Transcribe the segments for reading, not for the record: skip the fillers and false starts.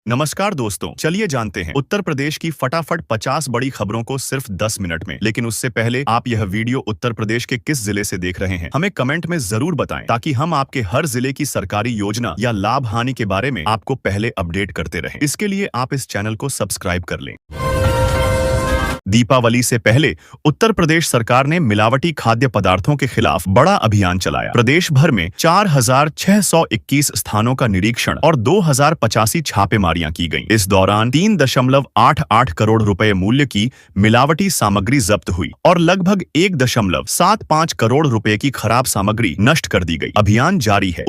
नमस्कार दोस्तों, चलिए जानते हैं उत्तर प्रदेश की फटाफट 50 बड़ी खबरों को सिर्फ 10 मिनट में। लेकिन उससे पहले आप यह वीडियो उत्तर प्रदेश के किस जिले से देख रहे हैं हमें कमेंट में जरूर बताएं, ताकि हम आपके हर जिले की सरकारी योजना या लाभ हानि के बारे में आपको पहले अपडेट करते रहें। इसके लिए आप इस चैनल को सब्सक्राइब कर लें। दीपावली से पहले उत्तर प्रदेश सरकार ने मिलावटी खाद्य पदार्थों के खिलाफ बड़ा अभियान चलाया। प्रदेश भर में 4,621 स्थानों का निरीक्षण और 2,085 छापेमारियां की गईं। इस दौरान 3.88 करोड़ रुपए मूल्य की मिलावटी सामग्री जब्त हुई और लगभग 1.75 करोड़ रुपए की खराब सामग्री नष्ट कर दी गई। अभियान जारी है।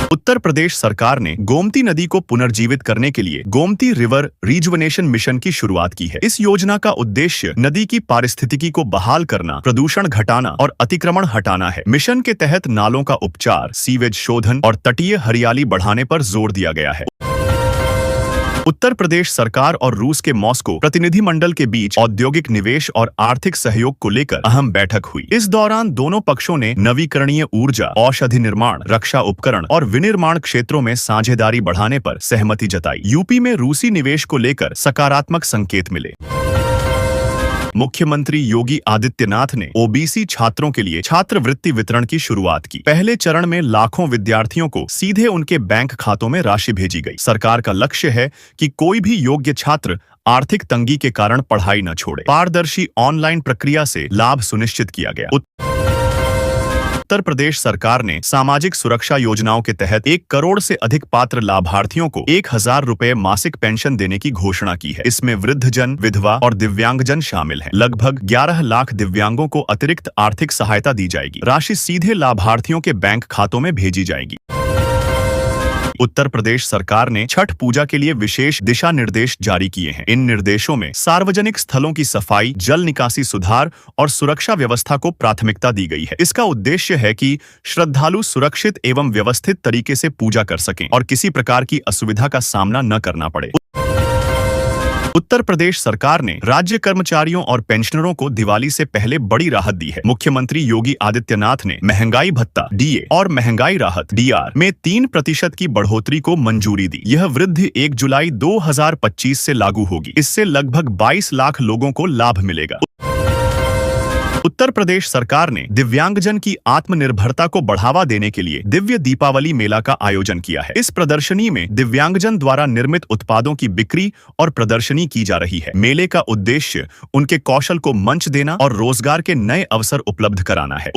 उत्तर प्रदेश सरकार ने गोमती नदी को पुनर्जीवित करने के लिए गोमती रिवर रिजुवनेशन मिशन की शुरुआत की है। इस योजना का उद्देश्य नदी की पारिस्थितिकी को बहाल करना, प्रदूषण घटाना और अतिक्रमण हटाना है। मिशन के तहत नालों का उपचार, सीवेज शोधन और तटीय हरियाली बढ़ाने पर जोर दिया गया है। उत्तर प्रदेश सरकार और रूस के मॉस्को प्रतिनिधिमंडल के बीच औद्योगिक निवेश और आर्थिक सहयोग को लेकर अहम बैठक हुई। इस दौरान दोनों पक्षों ने नवीकरणीय ऊर्जा, औषधि निर्माण, रक्षा उपकरण और विनिर्माण क्षेत्रों में साझेदारी बढ़ाने पर सहमति जताई। यूपी में रूसी निवेश को लेकर सकारात्मक संकेत मिले। मुख्यमंत्री योगी आदित्यनाथ ने ओबीसी छात्रों के लिए छात्रवृत्ति वितरण की शुरुआत की। पहले चरण में लाखों विद्यार्थियों को सीधे उनके बैंक खातों में राशि भेजी गई। सरकार का लक्ष्य है कि कोई भी योग्य छात्र आर्थिक तंगी के कारण पढ़ाई न छोड़े। पारदर्शी ऑनलाइन प्रक्रिया से लाभ सुनिश्चित किया गया। उत्तर प्रदेश सरकार ने सामाजिक सुरक्षा योजनाओं के तहत 1 करोड़ से अधिक पात्र लाभार्थियों को 1,000 रुपए मासिक पेंशन देने की घोषणा की है। इसमें वृद्धजन, विधवा और दिव्यांगजन शामिल हैं। लगभग 11 लाख दिव्यांगों को अतिरिक्त आर्थिक सहायता दी जाएगी। राशि सीधे लाभार्थियों के बैंक खातों में भेजी जाएगी। उत्तर प्रदेश सरकार ने छठ पूजा के लिए विशेष दिशा निर्देश जारी किए हैं। इन निर्देशों में सार्वजनिक स्थलों की सफाई, जल निकासी सुधार और सुरक्षा व्यवस्था को प्राथमिकता दी गई है। इसका उद्देश्य है कि श्रद्धालु सुरक्षित एवं व्यवस्थित तरीके से पूजा कर सकें और किसी प्रकार की असुविधा का सामना न करना पड़े। उत्तर प्रदेश सरकार ने राज्य कर्मचारियों और पेंशनरों को दिवाली से पहले बड़ी राहत दी है। मुख्यमंत्री योगी आदित्यनाथ ने महंगाई भत्ता डीए और महंगाई राहत डीआर में 3% की बढ़ोतरी को मंजूरी दी। यह वृद्धि 1 जुलाई 2025 से लागू होगी। इससे लगभग 22 लाख लोगों को लाभ मिलेगा। उत्तर प्रदेश सरकार ने दिव्यांगजन की आत्मनिर्भरता को बढ़ावा देने के लिए दिव्य दीपावली मेला का आयोजन किया है। इस प्रदर्शनी में दिव्यांगजन द्वारा निर्मित उत्पादों की बिक्री और प्रदर्शनी की जा रही है। मेले का उद्देश्य उनके कौशल को मंच देना और रोजगार के नए अवसर उपलब्ध कराना है।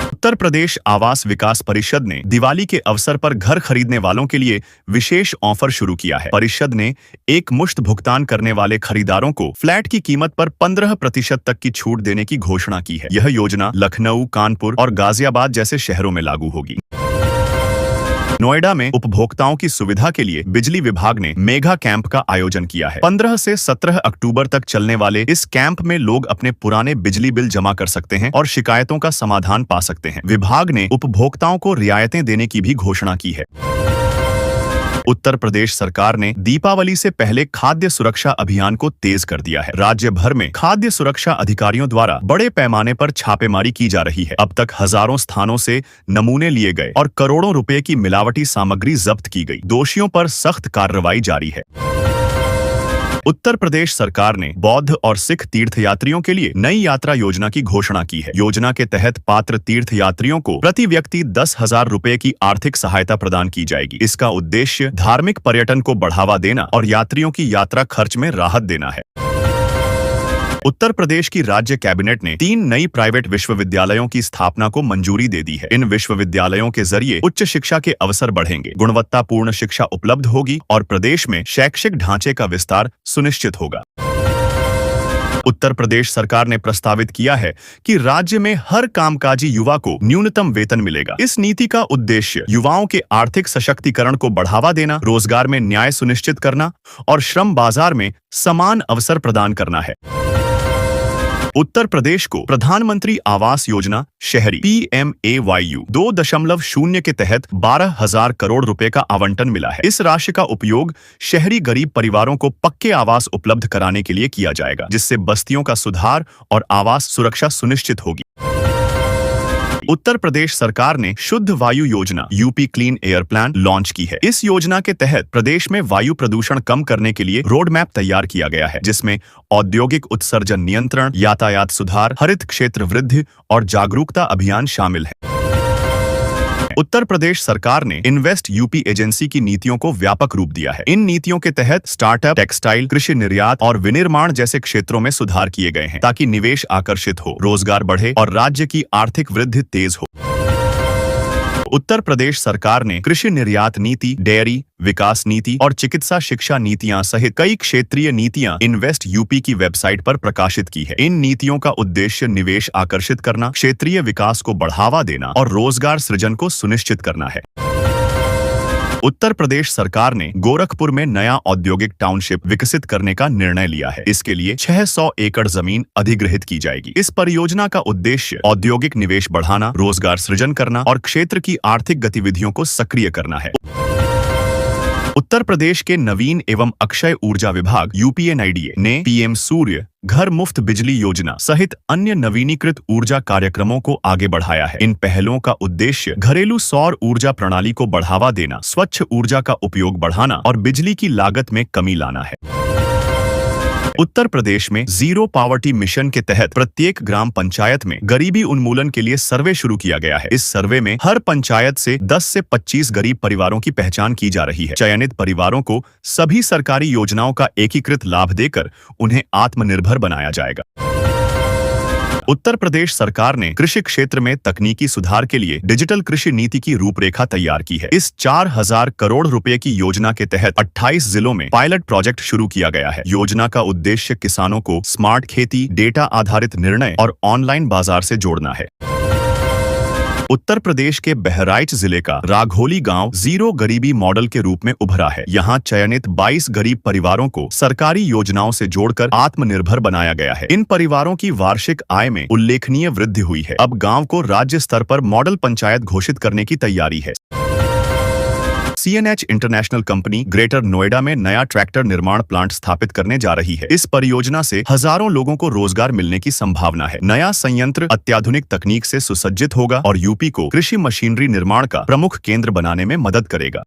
उत्तर प्रदेश आवास विकास परिषद ने दिवाली के अवसर पर घर खरीदने वालों के लिए विशेष ऑफर शुरू किया है। परिषद ने एक मुश्त भुगतान करने वाले खरीदारों को फ्लैट की कीमत पर 15% तक की छूट देने की घोषणा की है। यह योजना लखनऊ, कानपुर और गाजियाबाद जैसे शहरों में लागू होगी। नोएडा में उपभोक्ताओं की सुविधा के लिए बिजली विभाग ने मेगा कैंप का आयोजन किया है। 15 से 17 अक्टूबर तक चलने वाले इस कैंप में लोग अपने पुराने बिजली बिल जमा कर सकते हैं और शिकायतों का समाधान पा सकते हैं। विभाग ने उपभोक्ताओं को रियायतें देने की भी घोषणा की है। उत्तर प्रदेश सरकार ने दीपावली से पहले खाद्य सुरक्षा अभियान को तेज कर दिया है। राज्य भर में खाद्य सुरक्षा अधिकारियों द्वारा बड़े पैमाने पर छापेमारी की जा रही है। अब तक हजारों स्थानों से नमूने लिए गए और करोड़ों रुपए की मिलावटी सामग्री जब्त की गई। दोषियों पर सख्त कार्रवाई जारी है। उत्तर प्रदेश सरकार ने बौद्ध और सिख तीर्थयात्रियों के लिए नई यात्रा योजना की घोषणा की है। योजना के तहत पात्र तीर्थयात्रियों को प्रति व्यक्ति 10,000 रुपए की आर्थिक सहायता प्रदान की जाएगी। इसका उद्देश्य धार्मिक पर्यटन को बढ़ावा देना और यात्रियों की यात्रा खर्च में राहत देना है। उत्तर प्रदेश की राज्य कैबिनेट ने 3 नई प्राइवेट विश्वविद्यालयों की स्थापना को मंजूरी दे दी है। इन विश्वविद्यालयों के जरिए उच्च शिक्षा के अवसर बढ़ेंगे, गुणवत्तापूर्ण शिक्षा उपलब्ध होगी और प्रदेश में शैक्षिक ढांचे का विस्तार सुनिश्चित होगा। उत्तर प्रदेश सरकार ने प्रस्तावित किया है कि राज्य में हर कामकाजी युवा को न्यूनतम वेतन मिलेगा। इस नीति का उद्देश्य युवाओं के आर्थिक सशक्तिकरण को बढ़ावा देना, रोजगार में न्याय सुनिश्चित करना और श्रम बाजार में समान अवसर प्रदान करना है। उत्तर प्रदेश को प्रधानमंत्री आवास योजना शहरी PMAYU 2.0 के तहत 12,000 करोड़ रुपए का आवंटन मिला है। इस राशि का उपयोग शहरी गरीब परिवारों को पक्के आवास उपलब्ध कराने के लिए किया जाएगा, जिससे बस्तियों का सुधार और आवास सुरक्षा सुनिश्चित होगी। उत्तर प्रदेश सरकार ने शुद्ध वायु योजना UP clean air plan launch की है। इस योजना के तहत प्रदेश में वायु प्रदूषण कम करने के लिए रोड मैप तैयार किया गया है, जिसमें औद्योगिक उत्सर्जन नियंत्रण, यातायात सुधार, हरित क्षेत्र वृद्धि और जागरूकता अभियान शामिल है। उत्तर प्रदेश सरकार ने इन्वेस्ट यूपी एजेंसी की नीतियों को व्यापक रूप दिया है। इन नीतियों के तहत स्टार्टअप, टेक्सटाइल, कृषि निर्यात और विनिर्माण जैसे क्षेत्रों में सुधार किए गए हैं, ताकि निवेश आकर्षित हो, रोजगार बढ़े और राज्य की आर्थिक वृद्धि तेज हो। उत्तर प्रदेश सरकार ने कृषि निर्यात नीति, डेयरी विकास नीति और चिकित्सा शिक्षा नीतियां सहित कई क्षेत्रीय नीतियां इन्वेस्ट यूपी की वेबसाइट पर प्रकाशित की है। इन नीतियों का उद्देश्य निवेश आकर्षित करना, क्षेत्रीय विकास को बढ़ावा देना और रोजगार सृजन को सुनिश्चित करना है। उत्तर प्रदेश सरकार ने गोरखपुर में नया औद्योगिक टाउनशिप विकसित करने का निर्णय लिया है। इसके लिए 600 एकड़ जमीन अधिग्रहित की जाएगी। इस परियोजना का उद्देश्य औद्योगिक निवेश बढ़ाना, रोजगार सृजन करना और क्षेत्र की आर्थिक गतिविधियों को सक्रिय करना है। उत्तर प्रदेश के नवीन एवं अक्षय ऊर्जा विभाग यूपीएनआईडीए ने पीएम सूर्य घर मुफ्त बिजली योजना सहित अन्य नवीनीकृत ऊर्जा कार्यक्रमों को आगे बढ़ाया है। इन पहलों का उद्देश्य घरेलू सौर ऊर्जा प्रणाली को बढ़ावा देना, स्वच्छ ऊर्जा का उपयोग बढ़ाना और बिजली की लागत में कमी लाना है। उत्तर प्रदेश में जीरो पावर्टी मिशन के तहत प्रत्येक ग्राम पंचायत में गरीबी उन्मूलन के लिए सर्वे शुरू किया गया है। इस सर्वे में हर पंचायत से 10 से 25 गरीब परिवारों की पहचान की जा रही है। चयनित परिवारों को सभी सरकारी योजनाओं का एकीकृत लाभ देकर उन्हें आत्मनिर्भर बनाया जाएगा। उत्तर प्रदेश सरकार ने कृषि क्षेत्र में तकनीकी सुधार के लिए डिजिटल कृषि नीति की रूपरेखा तैयार की है। इस 4000 करोड़ रुपए की योजना के तहत 28 जिलों में पायलट प्रोजेक्ट शुरू किया गया है। योजना का उद्देश्य किसानों को स्मार्ट खेती, डेटा आधारित निर्णय और ऑनलाइन बाजार से जोड़ना है। उत्तर प्रदेश के बहराइच जिले का राघोली गांव जीरो गरीबी मॉडल के रूप में उभरा है। यहां चयनित 22 गरीब परिवारों को सरकारी योजनाओं से जोड़कर आत्मनिर्भर बनाया गया है। इन परिवारों की वार्षिक आय में उल्लेखनीय वृद्धि हुई है। अब गांव को राज्य स्तर पर मॉडल पंचायत घोषित करने की तैयारी है। CNH international company greater Noida में नया ट्रैक्टर निर्माण प्लांट स्थापित करने जा रही है। इस परियोजना से हजारों लोगों को रोजगार मिलने की संभावना है। नया संयंत्र अत्याधुनिक तकनीक से सुसज्जित होगा और यूपी को कृषि मशीनरी निर्माण का प्रमुख केंद्र बनाने में मदद करेगा।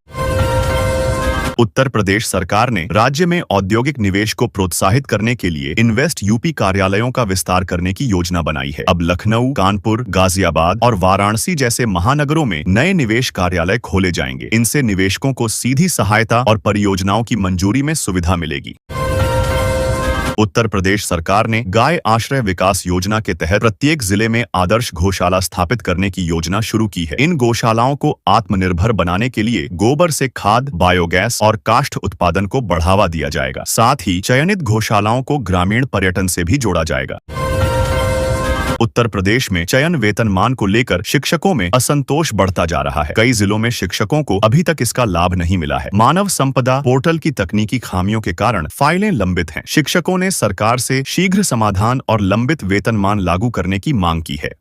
उत्तर प्रदेश सरकार ने राज्य में औद्योगिक निवेश को प्रोत्साहित करने के लिए इन्वेस्ट यूपी कार्यालयों का विस्तार करने की योजना बनाई है। अब लखनऊ, कानपुर, गाजियाबाद और वाराणसी जैसे महानगरों में नए निवेश कार्यालय खोले जाएंगे। इनसे निवेशकों को सीधी सहायता और परियोजनाओं की मंजूरी में सुविधा मिलेगी। उत्तर प्रदेश सरकार ने गाय आश्रय विकास योजना के तहत प्रत्येक जिले में आदर्श गौशाला स्थापित करने की योजना शुरू की है। इन गौशालाओं को आत्मनिर्भर बनाने के लिए गोबर से खाद, बायोगैस और काष्ठ उत्पादन को बढ़ावा दिया जाएगा। साथ ही चयनित गौशालाओं को ग्रामीण पर्यटन से भी जोड़ा जाएगा। उत्तर प्रदेश में चयन वेतनमान को लेकर शिक्षकों में असंतोष बढ़ता जा रहा है। कई जिलों में शिक्षकों को अभी तक इसका लाभ नहीं मिला है। मानव संपदा पोर्टल की तकनीकी खामियों के कारण फाइलें लंबित हैं। शिक्षकों ने सरकार से शीघ्र समाधान और लंबित वेतनमान लागू करने की मांग की है।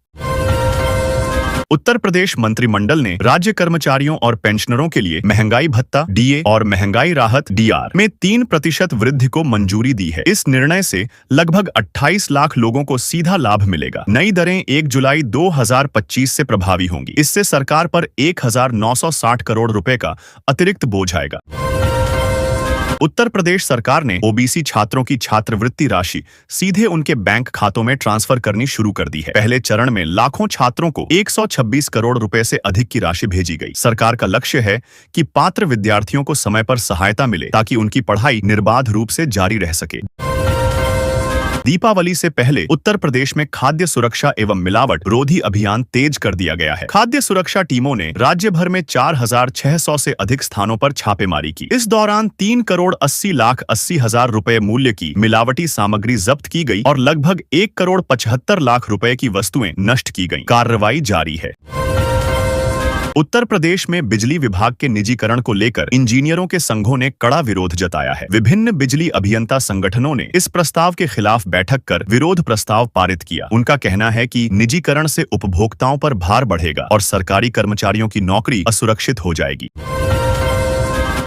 उत्तर प्रदेश मंत्रिमंडल ने राज्य कर्मचारियों और पेंशनरों के लिए महंगाई भत्ता DA और महंगाई राहत DR में 3% वृद्धि को मंजूरी दी है। इस निर्णय से लगभग 28 लाख लोगों को सीधा लाभ मिलेगा। नई दरें 1 जुलाई 2025 से प्रभावी होंगी। इससे सरकार पर 1960 करोड़ रुपए का अतिरिक्त बोझ आएगा। उत्तर प्रदेश सरकार ने ओबीसी छात्रों की छात्रवृत्ति राशि सीधे उनके बैंक खातों में ट्रांसफर करनी शुरू कर दी है। पहले चरण में लाखों छात्रों को 126 करोड़ रुपए से अधिक की राशि भेजी गई। सरकार का लक्ष्य है कि पात्र विद्यार्थियों को समय पर सहायता मिले, ताकि उनकी पढ़ाई निर्बाध रूप से जारी रह सके। दीपावली से पहले उत्तर प्रदेश में खाद्य सुरक्षा एवं मिलावट रोधी अभियान तेज कर दिया गया है। खाद्य सुरक्षा टीमों ने राज्य भर में 4600 से अधिक स्थानों पर छापेमारी की। इस दौरान 3,80,80,000 रुपए मूल्य की मिलावटी सामग्री जब्त की गई और लगभग 1,75,00,000 रुपए की वस्तुएं नष्ट की गईं। कार्रवाई जारी है। उत्तर प्रदेश में बिजली विभाग के निजीकरण को लेकर इंजीनियरों के संघों ने कड़ा विरोध जताया है। विभिन्न बिजली अभियंता संगठनों ने इस प्रस्ताव के खिलाफ बैठक कर विरोध प्रस्ताव पारित किया। उनका कहना है कि निजीकरण से उपभोक्ताओं पर भार बढ़ेगा और सरकारी कर्मचारियों की नौकरी असुरक्षित हो जाएगी।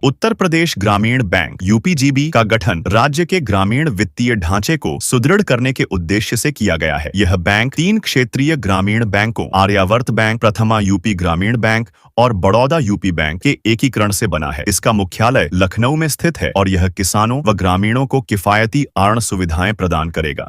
उत्तर प्रदेश ग्रामीण बैंक यूपीजीबी का गठन राज्य के ग्रामीण वित्तीय ढांचे को सुदृढ़ करने के उद्देश्य से किया गया है। यह बैंक 3 क्षेत्रीय ग्रामीण बैंकों आर्यावर्त बैंक, प्रथमा यूपी ग्रामीण बैंक और बड़ौदा यूपी बैंक के एकीकरण से बना है। इसका मुख्यालय लखनऊ में स्थित है और यह किसानों व ग्रामीणों को किफायती ऋण सुविधाएं प्रदान करेगा।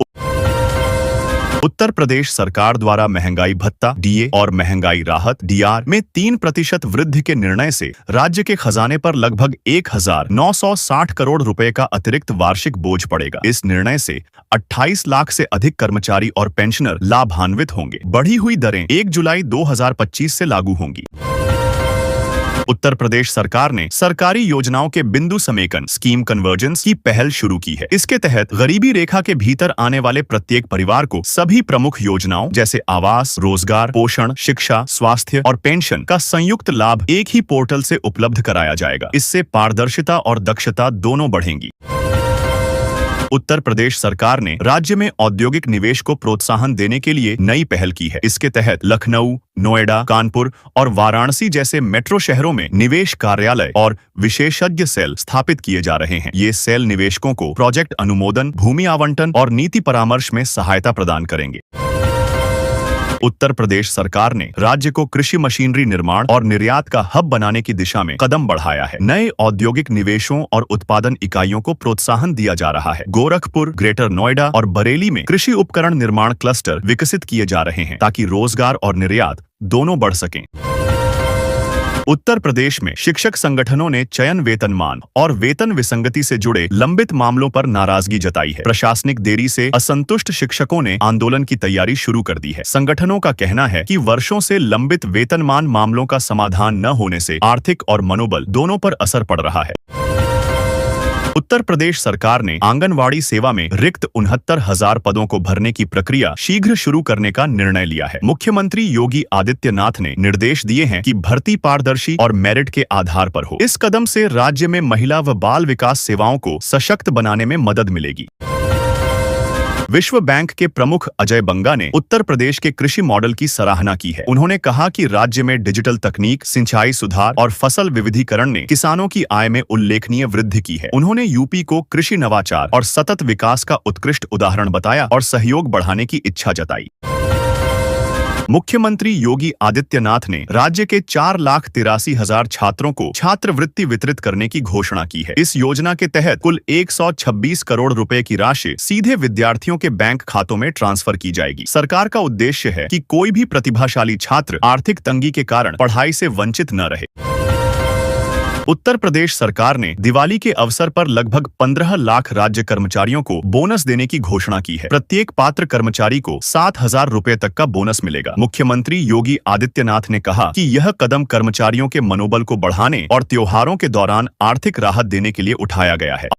उत्तर प्रदेश सरकार द्वारा महंगाई भत्ता डीए और महंगाई राहत डीआर में 3% वृद्धि के निर्णय से राज्य के खजाने पर लगभग 1960 करोड़ रुपए का अतिरिक्त वार्षिक बोझ पड़ेगा। इस निर्णय से 28 लाख से अधिक कर्मचारी और पेंशनर लाभान्वित होंगे। बढ़ी हुई दरें 1 जुलाई 2025 से लागू होंगी। उत्तर प्रदेश सरकार ने सरकारी योजनाओं के बिंदु समेकन स्कीम कन्वर्जेंस की पहल शुरू की है। इसके तहत गरीबी रेखा के भीतर आने वाले प्रत्येक परिवार को सभी प्रमुख योजनाओं जैसे आवास, रोजगार, पोषण, शिक्षा, स्वास्थ्य और पेंशन का संयुक्त लाभ एक ही पोर्टल से उपलब्ध कराया जाएगा। इससे पारदर्शिता और दक्षता दोनों बढ़ेंगी। उत्तर प्रदेश सरकार ने राज्य में औद्योगिक निवेश को प्रोत्साहन देने के लिए नई पहल की है। इसके तहत लखनऊ, नोएडा, कानपुर और वाराणसी जैसे मेट्रो शहरों में निवेश कार्यालय और विशेषज्ञ सेल स्थापित किए जा रहे हैं। ये सेल निवेशकों को प्रोजेक्ट अनुमोदन, भूमि आवंटन और नीति परामर्श में सहायता प्रदान करेंगे। उत्तर प्रदेश सरकार ने राज्य को कृषि मशीनरी निर्माण और निर्यात का हब बनाने की दिशा में कदम बढ़ाया है। नए औद्योगिक निवेशों और उत्पादन इकाइयों को प्रोत्साहन दिया जा रहा है। गोरखपुर, ग्रेटर नोएडा और बरेली में कृषि उपकरण निर्माण क्लस्टर विकसित किए जा रहे हैं ताकि रोजगार और निर्यात दोनों बढ़ सकें। उत्तर प्रदेश में शिक्षक संगठनों ने चयन वेतनमान और वेतन विसंगति से जुड़े लंबित मामलों पर नाराजगी जताई है। प्रशासनिक देरी से असंतुष्ट शिक्षकों ने आंदोलन की तैयारी शुरू कर दी है। संगठनों का कहना है कि वर्षों से लंबित वेतनमान मामलों का समाधान न होने से आर्थिक और मनोबल दोनों पर असर पड़ रहा है। उत्तर प्रदेश सरकार ने आंगनवाड़ी सेवा में रिक्त 69,000 पदों को भरने की प्रक्रिया शीघ्र शुरू करने का निर्णय लिया है। मुख्यमंत्री योगी आदित्यनाथ ने निर्देश दिए हैं कि भर्ती पारदर्शी और मेरिट के आधार पर हो। इस कदम से राज्य में महिला व बाल विकास सेवाओं को सशक्त बनाने में मदद मिलेगी। विश्व बैंक के प्रमुख अजय बंगा ने उत्तर प्रदेश के कृषि मॉडल की सराहना की है। उन्होंने कहा कि राज्य में डिजिटल तकनीक, सिंचाई सुधार और फसल विविधीकरण ने किसानों की आय में उल्लेखनीय वृद्धि की है। उन्होंने यूपी को कृषि नवाचार और सतत विकास का उत्कृष्ट उदाहरण बताया और सहयोग बढ़ाने की इच्छा जताई। मुख्यमंत्री योगी आदित्यनाथ ने राज्य के 4,83,000 छात्रों को छात्रवृत्ति वितरित करने की घोषणा की है। इस योजना के तहत कुल 126 करोड़ रुपए की राशि सीधे विद्यार्थियों के बैंक खातों में ट्रांसफर की जाएगी। सरकार का उद्देश्य है कि कोई भी प्रतिभाशाली छात्र आर्थिक तंगी के कारण पढ़ाई से वंचित न रहे। उत्तर प्रदेश सरकार ने दिवाली के अवसर पर लगभग 15 लाख राज्य कर्मचारियों को बोनस देने की घोषणा की है। प्रत्येक पात्र कर्मचारी को 7,000 रुपए तक का बोनस मिलेगा। मुख्यमंत्री योगी आदित्यनाथ ने कहा कि यह कदम कर्मचारियों के मनोबल को बढ़ाने और त्योहारों के दौरान आर्थिक राहत देने के लिए उठाया गया है।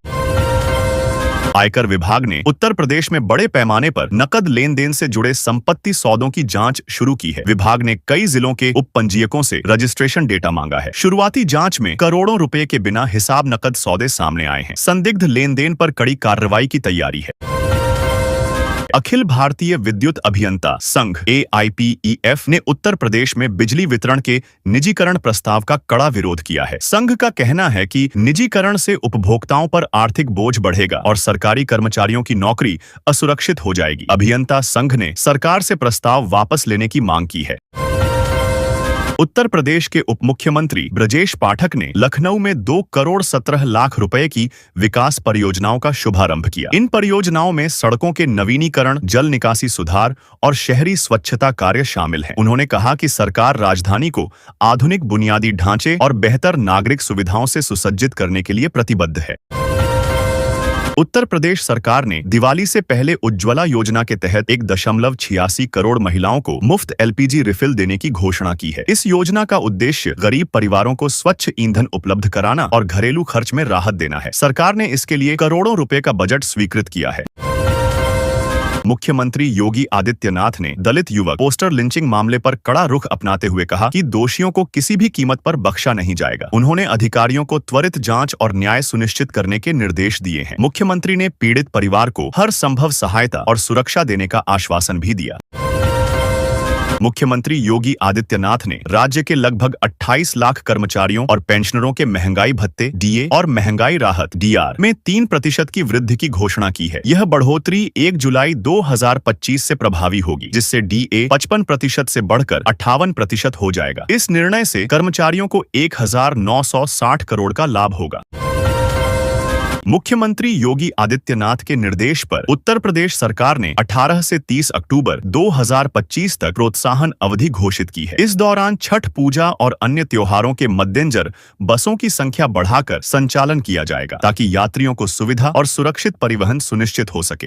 आयकर विभाग ने उत्तर प्रदेश में बड़े पैमाने पर नकद लेन देन से जुड़े संपत्ति सौदों की जांच शुरू की है। विभाग ने कई जिलों के उप पंजीयकों से रजिस्ट्रेशन डेटा मांगा है। शुरुआती जांच में करोड़ों रुपए के बिना हिसाब नकद सौदे सामने आए हैं। संदिग्ध लेन देन पर कड़ी कार्रवाई की तैयारी है। अखिल भारतीय विद्युत अभियंता संघ AIPEF ने उत्तर प्रदेश में बिजली वितरण के निजीकरण प्रस्ताव का कड़ा विरोध किया है। संघ का कहना है कि निजीकरण से उपभोक्ताओं पर आर्थिक बोझ बढ़ेगा और सरकारी कर्मचारियों की नौकरी असुरक्षित हो जाएगी। अभियंता संघ ने सरकार से प्रस्ताव वापस लेने की मांग की है। उत्तर प्रदेश के उप मुख्यमंत्री ब्रजेश पाठक ने लखनऊ में 2 करोड़ 17 लाख रुपए की विकास परियोजनाओं का शुभारंभ किया। इन परियोजनाओं में सड़कों के नवीनीकरण, जल निकासी सुधार और शहरी स्वच्छता कार्य शामिल हैं। उन्होंने कहा कि सरकार राजधानी को आधुनिक बुनियादी ढांचे और बेहतर नागरिक सुविधाओं से सुसज्जित करने के लिए प्रतिबद्ध है। उत्तर प्रदेश सरकार ने दिवाली से पहले उज्ज्वला योजना के तहत 1.86 करोड़ महिलाओं को मुफ्त LPG रिफिल देने की घोषणा की है। इस योजना का उद्देश्य गरीब परिवारों को स्वच्छ ईंधन उपलब्ध कराना और घरेलू खर्च में राहत देना है। सरकार ने इसके लिए करोड़ों रुपए का बजट स्वीकृत किया है। मुख्यमंत्री योगी आदित्यनाथ ने दलित युवक पोस्टर लिंचिंग मामले पर कड़ा रुख अपनाते हुए कहा कि दोषियों को किसी भी कीमत पर बख्शा नहीं जाएगा। उन्होंने अधिकारियों को त्वरित जांच और न्याय सुनिश्चित करने के निर्देश दिए हैं। मुख्यमंत्री ने पीड़ित परिवार को हर संभव सहायता और सुरक्षा देने का आश्वासन भी दिया। मुख्यमंत्री योगी आदित्यनाथ ने राज्य के लगभग 28 लाख कर्मचारियों और पेंशनरों के महंगाई भत्ते डीए और महंगाई राहत डीआर में 3% की वृद्धि की घोषणा की है। यह बढ़ोतरी 1 जुलाई 2025 से प्रभावी होगी, जिससे डीए 55% से बढ़कर 58% हो जाएगा। इस निर्णय से कर्मचारियों को 1960 करोड़ का लाभ होगा। मुख्यमंत्री योगी आदित्यनाथ के निर्देश पर उत्तर प्रदेश सरकार ने 18 से 30 अक्टूबर 2025 तक प्रोत्साहन अवधि घोषित की है। इस दौरान छठ पूजा और अन्य त्योहारों के मद्देनजर बसों की संख्या बढ़ाकर संचालन किया जाएगा, ताकि यात्रियों को सुविधा और सुरक्षित परिवहन सुनिश्चित हो सके।